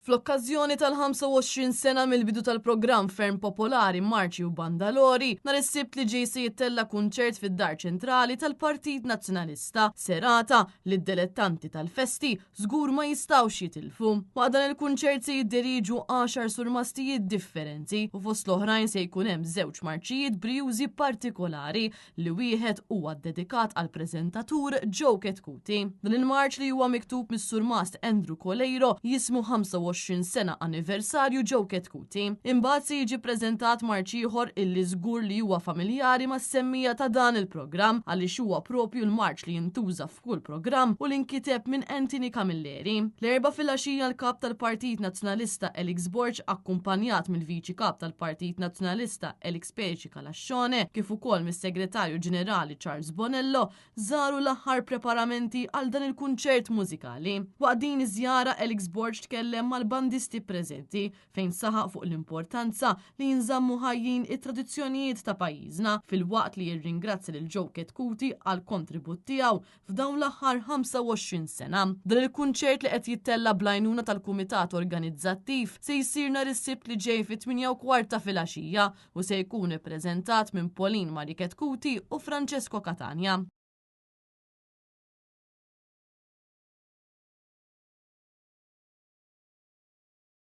Fl-okkażjoni tal-25 sena mill-bidu tal-programm ferm popolari Marċi u Bandalori, nhar is-sibt li ġej se jittella kunċert fid-Dar Ċentrali tal-Partit Nazzjonalista, serata li d-dilettanti tal-festi żgur ma jistgħux jitilfu. Waqt dan il-kunċert se jiddiriġu 10 surmastijiet differenti u fost l-oħrajn se jkun hemm żewġ marċijiet brijużi partikolari li wieħed huwa dedikat għal preżentatur Joe Ketkuti. Dan il-marċ li huwa miktub mis-surmast Andrew Colejro jismu 25 sena anniversarju Joe Ketkuti. Imbagħad se jiġi ppreżentat marċ ieħor illi żgur li huwa familjari mas-semmija ta' dan il-programm għaliex huwa propju l-marċ li jintuża f'kull programm u li nkiteb minn Anthony Camilleri. L-erba' filgħaxija l-kap tal-Partit Nazzjonalista Elix Borg akkumpanjat mill-Viċi Kap tal-Partit Nazzjonalista Elix Peci Kalaxxone kif ukoll mis-Segretarju Ġenerali Charles Bonello żaru l-aħħar preparamenti għal dan il-kunċert mużikali. Waqt din iż-żjara Elix Borg tkellem mal-bandisti preżenti fejn saħaq fuq l-importanza li jinżammu ħajjin it-tradizzjonijiet ta' pajjiżna fil-waqt li jirringrazzja lil Joe Ketkuti għal kontribut tiegħu f'dawn l-aħħar 25 sena. Dan il-kunċert li qed jittella bl-għajnuna tal-Kumitat Organizzattiv se jsir nhar is-sibt li ġej fit-8:15 ta' filgħaxija u se jkun ippreżentat minn Pauline Marie Ketkuti u Francesco Catania.